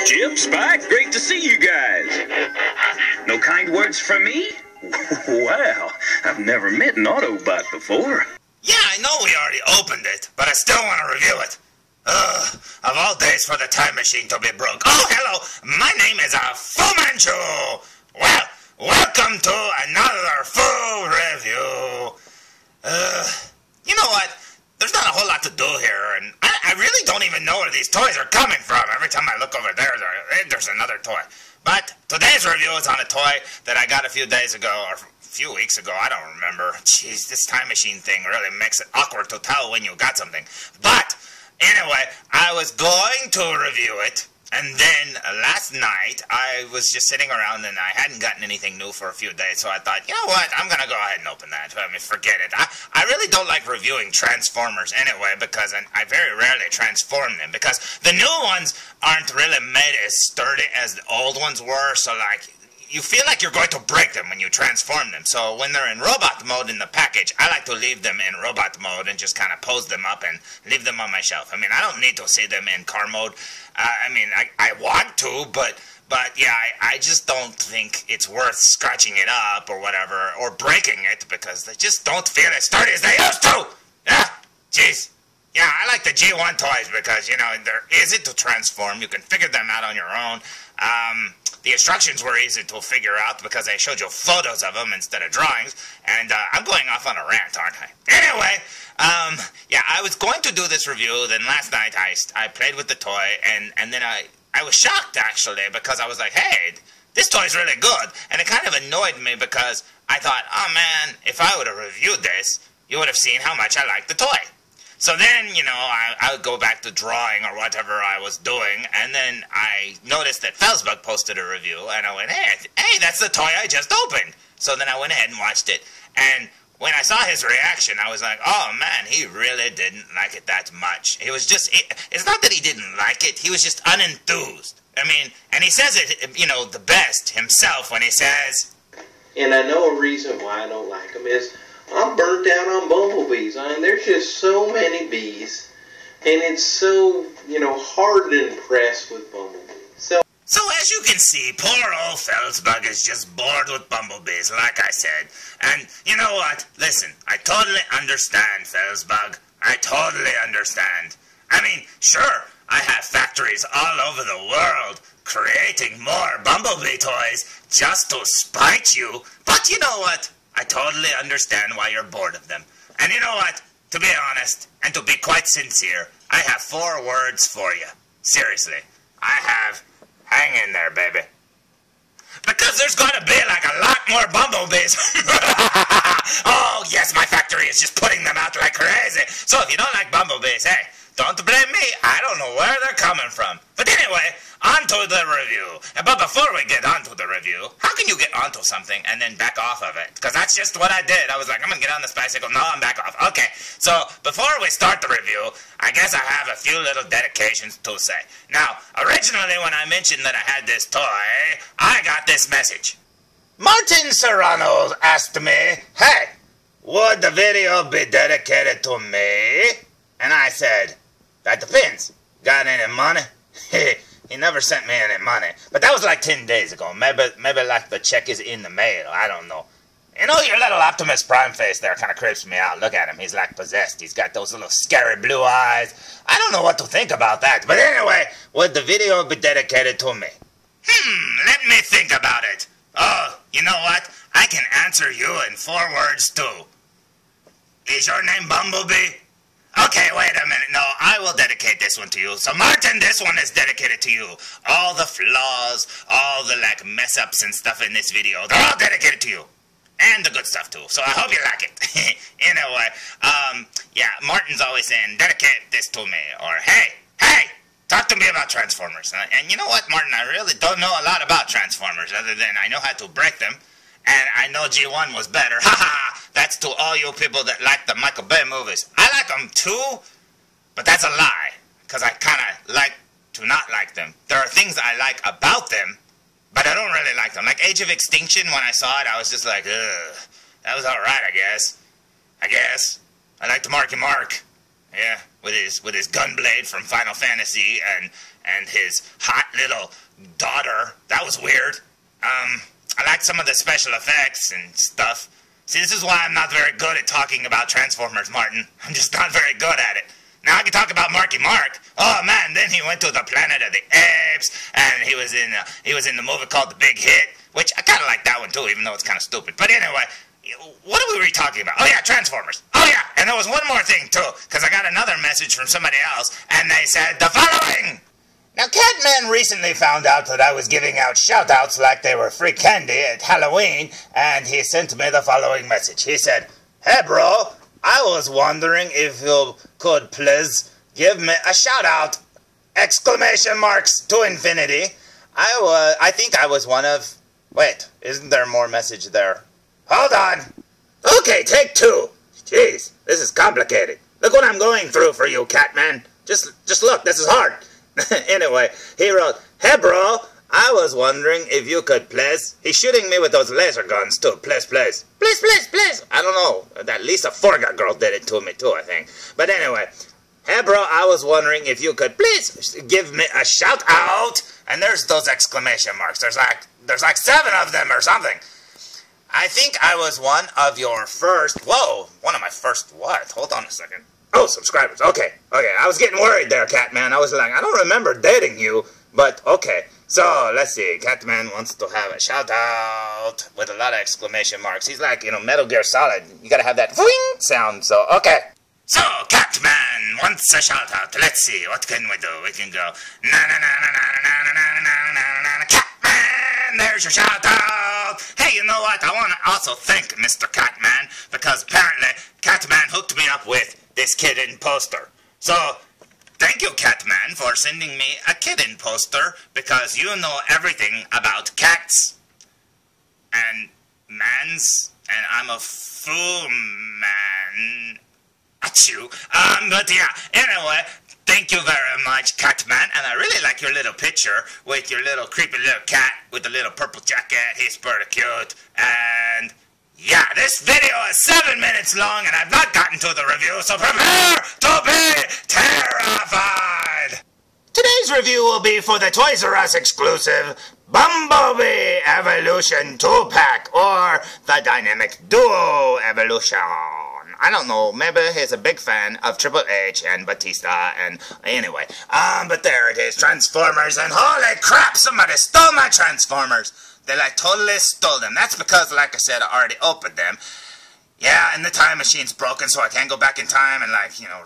Jim, Spike, great to see you guys. No kind words from me? Wow, I've never met an Autobot before. Yeah, I know we already opened it, but I still want to review it. Of all days for the time machine to be broke. Oh, hello, my name is Fu Manchu. Well, welcome to another full review. You know what? There's not a whole lot to do here, and I really don't even know where these toys are coming from. Every time I look over there, there's another toy. But today's review is on a toy that I got a few days ago, or a few weeks ago, I don't remember. Jeez, this time machine thing really makes it awkward to tell when you got something. But, anyway, I was going to review it, and then last night, I was just sitting around and I hadn't gotten anything new for a few days, so I thought, you know what, I'm going to go ahead and open that. I mean, forget it. I really don't like reviewing Transformers anyway, because I very rarely transform them, because the new ones aren't really made as sturdy as the old ones were, so like, you feel like you're going to break them when you transform them. So when they're in robot mode in the package, I like to leave them in robot mode and just kind of pose them up and leave them on my shelf. I mean, I don't need to see them in car mode. I mean, I want to, but yeah, I just don't think it's worth scratching it up or whatever, or breaking it, because they just don't feel as sturdy as they used to. Yeah, jeez. Yeah, I like the G1 toys because, you know, they're easy to transform. You can figure them out on your own. The instructions were easy to figure out because I showed you photos of them instead of drawings. And I'm going off on a rant, aren't I? Anyway, yeah, I was going to do this review. Then last night I played with the toy, and then I was shocked, actually, because I was like, hey, this toy's really good. And it kind of annoyed me because I thought, oh, man, if I would have reviewed this, you would have seen how much I liked the toy. So then, you know, I would go back to drawing or whatever I was doing, and then I noticed that felzbug posted a review, and I went, hey, that's the toy I just opened. So then I went ahead and watched it, and when I saw his reaction, I was like, oh man, he really didn't like it that much. It was just, it's not that he didn't like it, he was just unenthused. I mean, and he says it, you know, the best himself when he says, and I know a reason why I don't like him is, I'm burnt out on bumblebees. I mean, there's just so many bees, and it's so, you know, hard to impress with bumblebees. So as you can see, poor old felzbug is just bored with bumblebees, like I said. And you know what? Listen, I totally understand, felzbug. I totally understand. I mean, sure, I have factories all over the world creating more bumblebee toys just to spite you. But you know what? I totally understand why you're bored of them. And you know what? To be honest, and to be quite sincere, I have 4 words for you. Seriously. I have, hang in there, baby. Because there's going to be like a lot more bumblebees. Oh, yes, my factory is just putting them out like crazy. So if you don't like bumblebees, hey, don't blame me. I don't know where they're coming from. But anyway, on to the review. But before we get on to the review, how can you get onto something and then back off of it? Because that's just what I did. I was like, I'm going to get on this bicycle. No, I'm back off. Okay, so before we start the review, I guess I have a few little dedications to say. Now, originally when I mentioned that I had this toy, I got this message. Martin Serrano asked me, hey, would the video be dedicated to me? And I said, that depends. Got any money? He never sent me any money. But that was like 10 days ago. Maybe like the check is in the mail. I don't know. You know, your little Optimus Prime face there kind of creeps me out. Look at him. He's like possessed. He's got those little scary blue eyes. I don't know what to think about that. But anyway, would the video be dedicated to me? Let me think about it. Oh, you know what? I can answer you in 4 words too. Is your name Bumblebee? Okay, wait a minute. No, I will dedicate this one to you. So, Martin, this one is dedicated to you. All the flaws, all the, like, mess-ups and stuff in this video, they're all dedicated to you. And the good stuff, too. So, I hope you like it. Anyway, yeah, Martin's always saying, dedicate this to me. Or, hey, talk to me about Transformers. And you know what, Martin? I really don't know a lot about Transformers, other than I know how to break them. And I know G1 was better. Ha ha! That's to all you people that like the Michael Bay movies. I like them too, but that's a lie. Because I kind of like to not like them. There are things I like about them, but I don't really like them. Like Age of Extinction, when I saw it, I was just like, ugh. That was alright, I guess. I liked Marky Mark. Yeah, with his gunblade from Final Fantasy, and his hot little daughter. That was weird. I liked some of the special effects and stuff. See, this is why I'm not very good at talking about Transformers, Martin. I'm just not very good at it. Now I can talk about Marky Mark. Oh man, then he went to the Planet of the Apes, and he was in the movie called The Big Hit, which I kind of like that one too, even though it's kind of stupid. But anyway, what were we talking about? Oh yeah, Transformers. Oh yeah, and there was one more thing too, because I got another message from somebody else, and they said the following. Now, Catman recently found out that I was giving out shout-outs like they were free candy at Halloween, and he sent me the following message. He said, "Hey bro, I was wondering if you could please give me a shout-out! Exclamation marks to infinity. I think I was one of... Wait, isn't there more message there? Hold on! Okay, take 2. Jeez, this is complicated. Look what I'm going through for you, Catman. Just look, this is hard. Anyway, he wrote, "Hey bro, I was wondering if you could please..." He's shooting me with those laser guns too. Please. I don't know. That Lisa Forga girl did it to me too, I think. But anyway, "Hey bro, I was wondering if you could please give me a shout out." And there's those exclamation marks. There's like 7 of them or something. I think I was one of your first... Whoa, one of my first what? Hold on a second. Oh, subscribers. Okay. I was getting worried there, Catman. I was like, I don't remember dating you, but okay. So, let's see. Catman wants to have a shout-out with a lot of exclamation marks. He's like, Metal Gear Solid. You gotta have that whing sound, so, okay. So, Catman wants a shout-out. Let's see. What can we do? We can go, na-na-na-na-na-na-na-na-na-na-na-na-na. Catman, there's your shout-out. Hey, you know what? I want to also thank Mr. Catman, because apparently Catman hooked me up with this kitten poster. So, thank you, Catman, for sending me a kitten poster, because you know everything about cats and mans, and I'm a fool man. Achoo. But yeah, anyway, thank you very much, Catman, and I really like your little picture with your little creepy little cat with the little purple jacket. He's pretty cute, and... yeah, this video is 7 minutes long, and I've not gotten to the review, so prepare to be terrified! Today's review will be for the Toys R Us exclusive Bumblebee Evolution 2-pack, or the Dynamic Duo Evolution. I don't know, maybe he's a big fan of Triple H and Batista, and anyway. But there it is, Transformers, and holy crap, somebody stole my Transformers! They totally stole them. That's because, like I said, I already opened them. Yeah, and the time machine's broken, so I can't go back in time and,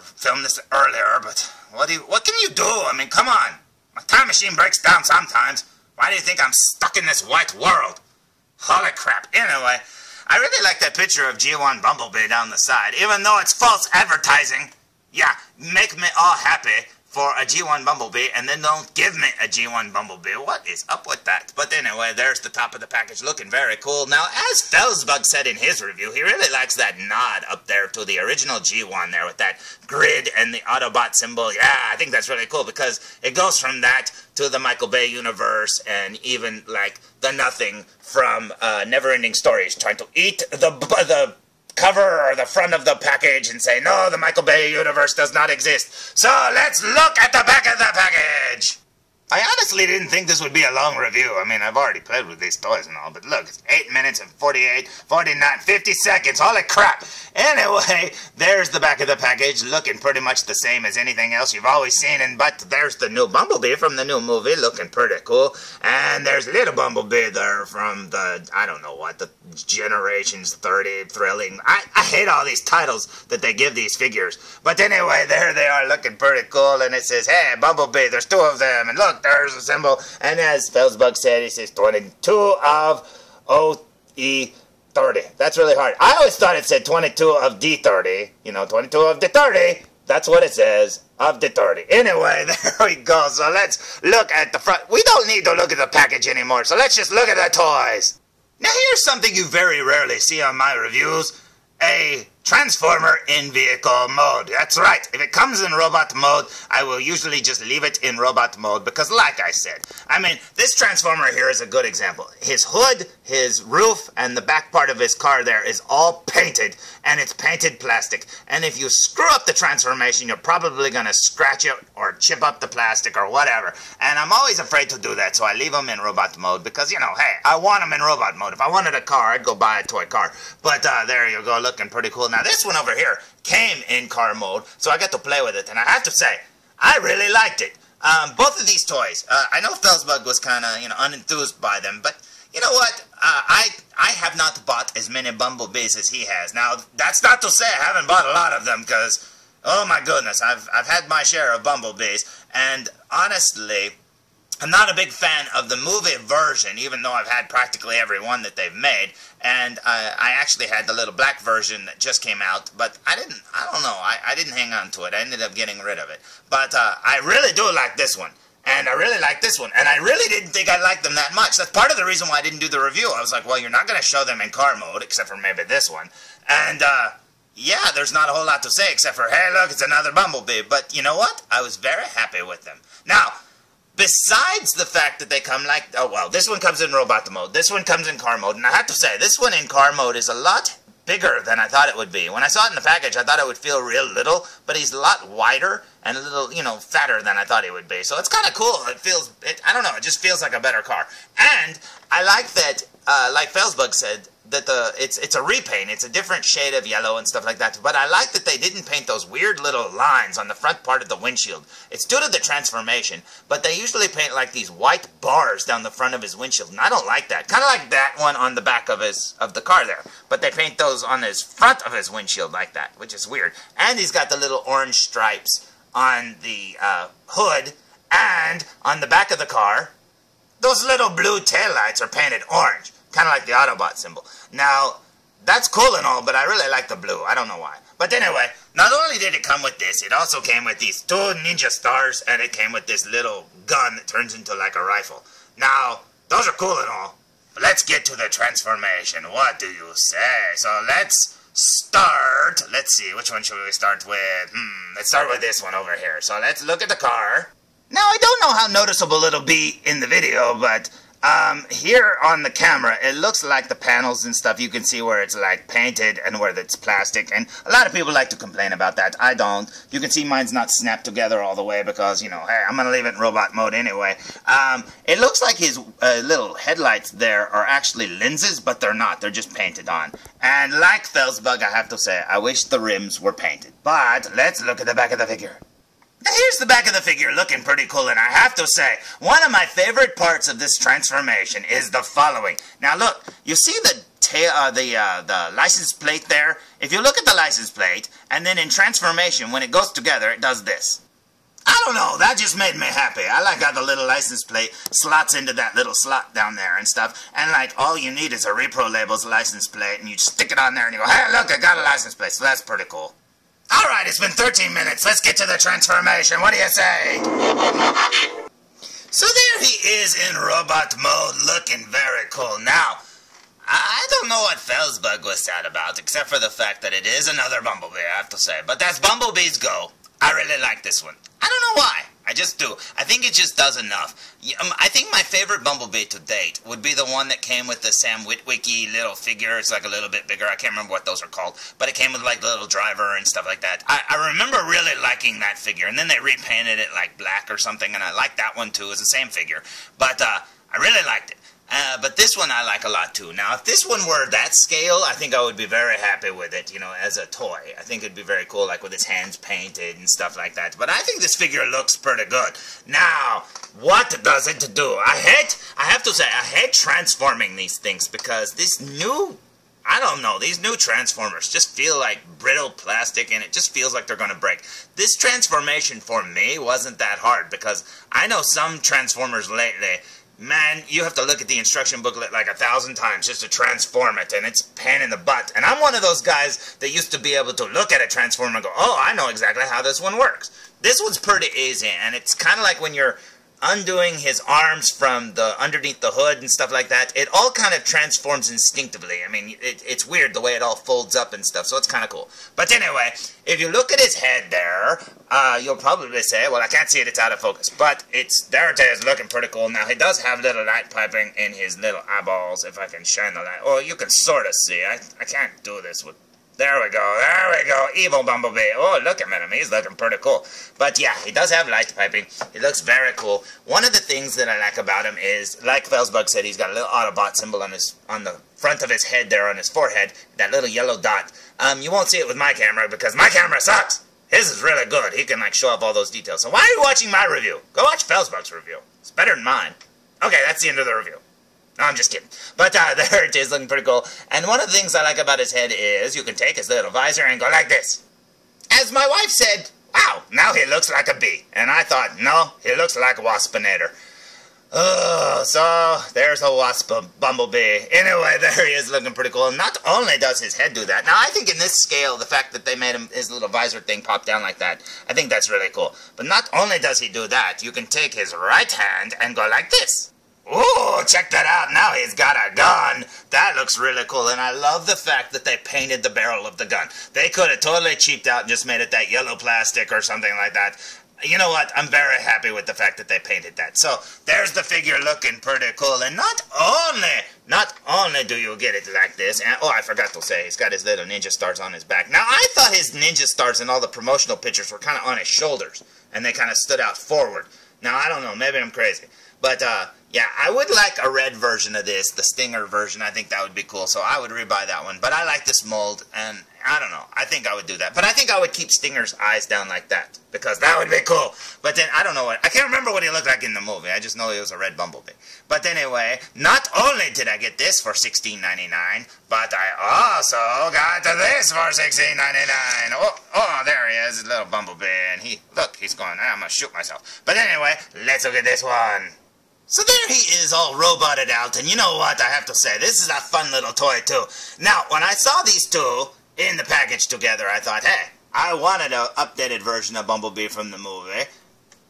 film this earlier, but what can you do? I mean, come on. My time machine breaks down sometimes. Why do you think I'm stuck in this white world? Holy crap. Anyway, I really like that picture of G1 Bumblebee down the side, even though it's false advertising. Yeah, make me all happy for a G1 Bumblebee, and then don't give me a G1 Bumblebee. What is up with that? But anyway, there's the top of the package, looking very cool. Now, as felzbug said in his review, he really likes that nod up there to the original G1 there with that grid and the Autobot symbol. Yeah, I think that's really cool, because it goes from that to the Michael Bay universe, and even, the Nothing from Neverending Stories, trying to eat the cover or the front of the package and say, no, the Michael Bay universe does not exist. So let's look at the back of the package. I honestly didn't think this would be a long review. I mean, I've already played with these toys and all, but look, it's 8 minutes and 48, 49, 50 seconds. Holy crap. Anyway, there's the back of the package, looking pretty much the same as anything else you've always seen, but there's the new Bumblebee from the new movie, looking pretty cool, and there's little Bumblebee there from the, I don't know what, the Generations 30 Thrilling. I hate all these titles that they give these figures, but anyway, there they are, looking pretty cool, and it says, hey, Bumblebee, there's 2 of them, and look, there's a symbol, and as felzbug said, he says 22 of OE30. That's really hard. I always thought it said 22 of D30. 22 of the 30. That's what it says, of the 30. Anyway, there we go. So let's look at the front. We don't need to look at the package anymore, so let's just look at the toys. Now here's something you very rarely see on my reviews. A Transformer in vehicle mode. That's right. If it comes in robot mode, I will usually just leave it in robot mode because like I said, I mean, this Transformer here is a good example. His hood, his roof, and the back part of his car there is all painted, and it's painted plastic. And if you screw up the transformation, you're probably going to scratch it or chip up the plastic or whatever. And I'm always afraid to do that, so I leave them in robot mode because, you know, hey, I want them in robot mode. If I wanted a car, I'd go buy a toy car. But there you go, looking pretty cool. Now, this one over here came in car mode, so I got to play with it. And I have to say, I really liked it. Both of these toys, I know felzbug was kind of, unenthused by them, but you know what? I have not bought as many Bumblebees as he has. Now, that's not to say I haven't bought a lot of them, because, oh my goodness, I've had my share of Bumblebees, and honestly, I'm not a big fan of the movie version, even though I've had practically every one that they've made. And I actually had the little black version that just came out, but I don't know, I didn't hang on to it. I ended up getting rid of it. But I really do like this one. And I really like this one. And I really didn't think I liked them that much. That's part of the reason why I didn't do the review. I was like, well, you're not going to show them in car mode, except for maybe this one. And, yeah, there's not a whole lot to say, except for, hey, look, it's another Bumblebee. But you know what? I was very happy with them. Now, besides the fact that they come like, oh, well, this one comes in robot mode, this one comes in car mode, and I have to say, this one in car mode is a lot bigger than I thought it would be. When I saw it in the package, I thought it would feel real little, but he's a lot wider and a little, fatter than I thought he would be. So it's kind of cool. I don't know, it just feels like a better car. And I like that, like felzbug said, that it's a repaint. It's a different shade of yellow and stuff like that. But I like that they didn't paint those weird little lines on the front part of the windshield. It's due to the transformation, but they usually paint like these white bars down the front of his windshield, and I don't like that. Kind of like that one on the back of the car there. But they paint those on his front of his windshield like that, which is weird. And he's got the little orange stripes on the hood, and on the back of the car, those little blue taillights are painted orange. Kind of like the Autobot symbol. Now, that's cool and all, but I really like the blue. I don't know why. But anyway, not only did it come with this, it also came with these 2 ninja stars, and it came with this little gun that turns into like a rifle. Now, those are cool and all, but let's get to the transformation. What do you say? So let's start. Let's see, which one should we start with? Let's start with this one over here. So let's look at the car. Now, I don't know how noticeable it'll be in the video, but here on the camera, it looks like the panels and stuff, you can see where it's like painted and where it's plastic, and a lot of people like to complain about that. I don't. You can see mine's not snapped together all the way because, hey, I'm gonna leave it in robot mode anyway. It looks like his little headlights there are actually lenses, but they're not. They're just painted on. And like felzbug, I have to say, I wish the rims were painted. But let's look at the back of the figure. Now here's the back of the figure looking pretty cool, and I have to say, one of my favorite parts of this transformation is the following. Now look, you see the license plate there? If you look at the license plate, and then in transformation, when it goes together, it does this. I don't know, that just made me happy. I like how the little license plate slots into that little slot down there and stuff, and like all you need is a Repro Labels license plate, and you stick it on there and you go, hey look, I got a license plate, so that's pretty cool. Alright, it's been 13 minutes. Let's get to the transformation. What do you say? So there he is in robot mode, looking very cool. Now, I don't know what felzbug was sad about, except for the fact that it is another Bumblebee, I have to say. But that's Bumblebee's Go. I really like this one. I don't know why. I just do. I think it just does enough. I think my favorite Bumblebee to date would be the one that came with the Sam Witwicky little figure. It's like a little bit bigger. I can't remember what those are called. But it came with like the little driver and stuff like that. I remember really liking that figure. And then they repainted it like black or something. And I liked that one too. It was the same figure. But I really liked it. But this one I like a lot too. Now, if this one were that scale, I think I would be very happy with it, as a toy. I think it'd be very cool, like with his hands painted and stuff like that. But I think this figure looks pretty good. Now, what does it do? I have to say, I hate transforming these things because these new Transformers just feel like brittle plastic, and it just feels like they're going to break. This transformation for me wasn't that hard because I know some Transformers lately, man, you have to look at the instruction booklet like 1,000 times just to transform it, and it's a pain in the butt. And I'm one of those guys that used to be able to look at a Transformer and go, oh, I know exactly how this one works. This one's pretty easy, and it's kind of like when you're undoing his arms from the underneath the hood and stuff like that, it all kind of transforms instinctively. I mean, it's weird the way it all folds up and stuff, so it's kind of cool. But anyway, if you look at his head there, you'll probably say, well, I can't see it, it's out of focus. But there it is, looking pretty cool. Now, he does have little light piping in his little eyeballs, if I can shine the light. Oh, you can sort of see. I can't do this with... There we go, evil Bumblebee. Oh, look at him, he's looking pretty cool. But yeah, he does have light piping. He looks very cool. One of the things that I like about him is, like felzbug said, he's got a little Autobot symbol on the front of his head there, on his forehead, that little yellow dot. You won't see it with my camera, because my camera sucks. His is really good. He can, like, show off all those details. So why are you watching my review? Go watch felzbug's review. It's better than mine. Okay, that's the end of the review. No, I'm just kidding. But there it is, looking pretty cool. And one of the things I like about his head is you can take his little visor and go like this. As my wife said, wow, now he looks like a bee. And I thought, no, he looks like a waspinator. Oh, so there's a wasp Bumblebee. Anyway, there he is, looking pretty cool. And not only does his head do that, now I think in this scale, the fact that they made his little visor thing pop down like that, I think that's really cool. But not only does he do that, you can take his right hand and go like this. Ooh, check that out. Now he's got a gun. That looks really cool. And I love the fact that they painted the barrel of the gun. They could have totally cheaped out and just made it that yellow plastic or something like that. You know what? I'm very happy with the fact that they painted that. So, there's the figure looking pretty cool. And not only do you get it like this, and, oh, I forgot to say, he's got his little ninja stars on his back. Now, I thought his ninja stars in all the promotional pictures were kind of on his shoulders. And they kind of stood out forward. Now, I don't know. Maybe I'm crazy. But, yeah, I would like a red version of this, the Stinger version. I think that would be cool, so I would rebuy that one. But I like this mold, and I don't know. I think I would do that. But I think I would keep Stinger's eyes down like that, because that would be cool. But then, I don't know what... I can't remember what he looked like in the movie. I just know he was a red Bumblebee. But anyway, not only did I get this for $16.99, but I also got this for $16.99. Oh, there he is, little Bumblebee, and look, he's going, I'm going to shoot myself. But anyway, let's look at this one. So there he is, all roboted out, and you know what, I have to say, this is a fun little toy, too. Now, when I saw these two in the package together, I thought, hey, I wanted an updated version of Bumblebee from the movie,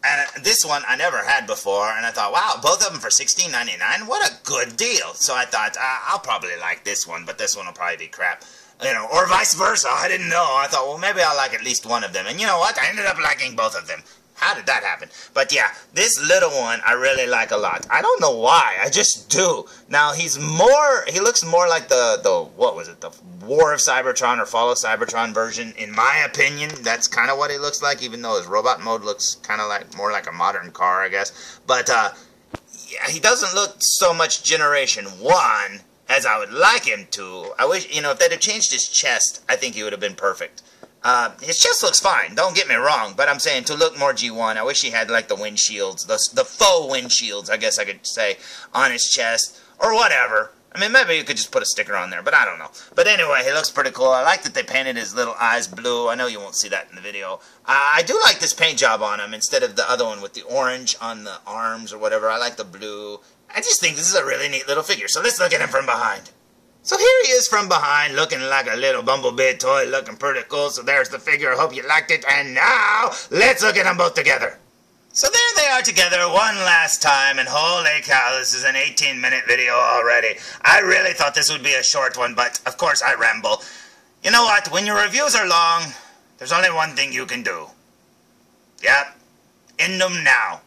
and this one I never had before, and I thought, wow, both of them for $16.99, what a good deal. So I thought, I'll probably like this one, but this one will probably be crap. You know, or vice versa, I didn't know. I thought, well, maybe I'll like at least one of them, and you know what, I ended up liking both of them. How did that happen? But yeah, this little one I really like a lot. I don't know why, I just do. Now he looks more like what was it, the War of Cybertron or Fall of Cybertron version, in my opinion. That's kind of what he looks like, even though his robot mode looks kind of like, more like a modern car, I guess. But yeah, he doesn't look so much Generation 1 as I would like him to. I wish, you know, if they'd have changed his chest, I think he would have been perfect. His chest looks fine, don't get me wrong, but I'm saying to look more G1, I wish he had like the windshields, the faux windshields, I guess I could say, on his chest, or whatever. I mean, maybe you could just put a sticker on there, but I don't know. But anyway, he looks pretty cool. I like that they painted his little eyes blue. I know you won't see that in the video. I do like this paint job on him instead of the other one with the orange on the arms or whatever. I like the blue. I just think this is a really neat little figure, so let's look at him from behind. So here he is from behind, looking like a little Bumblebee toy, looking pretty cool. So there's the figure. I hope you liked it. And now, let's look at them both together. So there they are together one last time, and holy cow, this is an 18-minute video already. I really thought this would be a short one, but of course I ramble. You know what? When your reviews are long, there's only one thing you can do. Yep. End them now.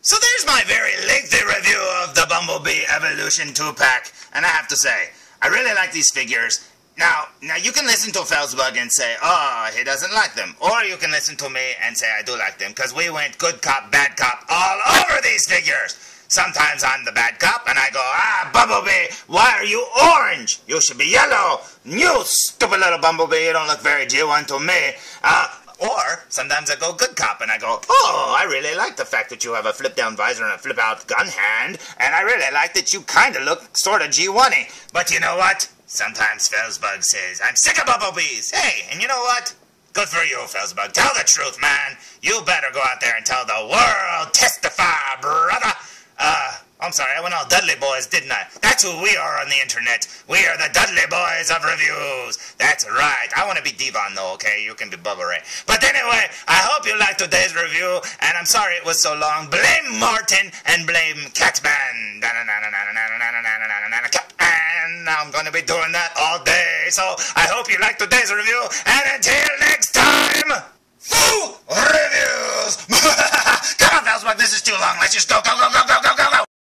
So there's my very lengthy review of the Bumblebee Evolution 2-pack, and I have to say, I really like these figures. Now you can listen to felzbug and say, oh, he doesn't like them. Or you can listen to me and say, I do like them, because we went good cop, bad cop all over these figures. Sometimes I'm the bad cop, and I go, Bumblebee, why are you orange? You should be yellow. You stupid little Bumblebee, you don't look very G1 to me. Or sometimes I go good cop, and I go, oh, I really like the fact that you have a flip-down visor and a flip-out gun hand, and I really like that you kind of look sort of G1-y. But you know what? Sometimes felzbug says, I'm sick of Bumblebees. Hey, and you know what? Good for you, felzbug. Tell the truth, man. You better go out there and tell the world. Testify, brother. I'm sorry, I went all Dudley Boys, didn't I? That's who we are on the internet. We are the Dudley Boys of reviews. That's right. I want to be Devon, though, okay? You can be Bubba Ray. But anyway, I hope you liked today's review, and I'm sorry it was so long. Blame Martin and blame Catman. And I'm going to be doing that all day. So I hope you liked today's review, and until next time, full reviews. Come on, felzbug, this is too long. Let's just go, go, go, go, go, go, go.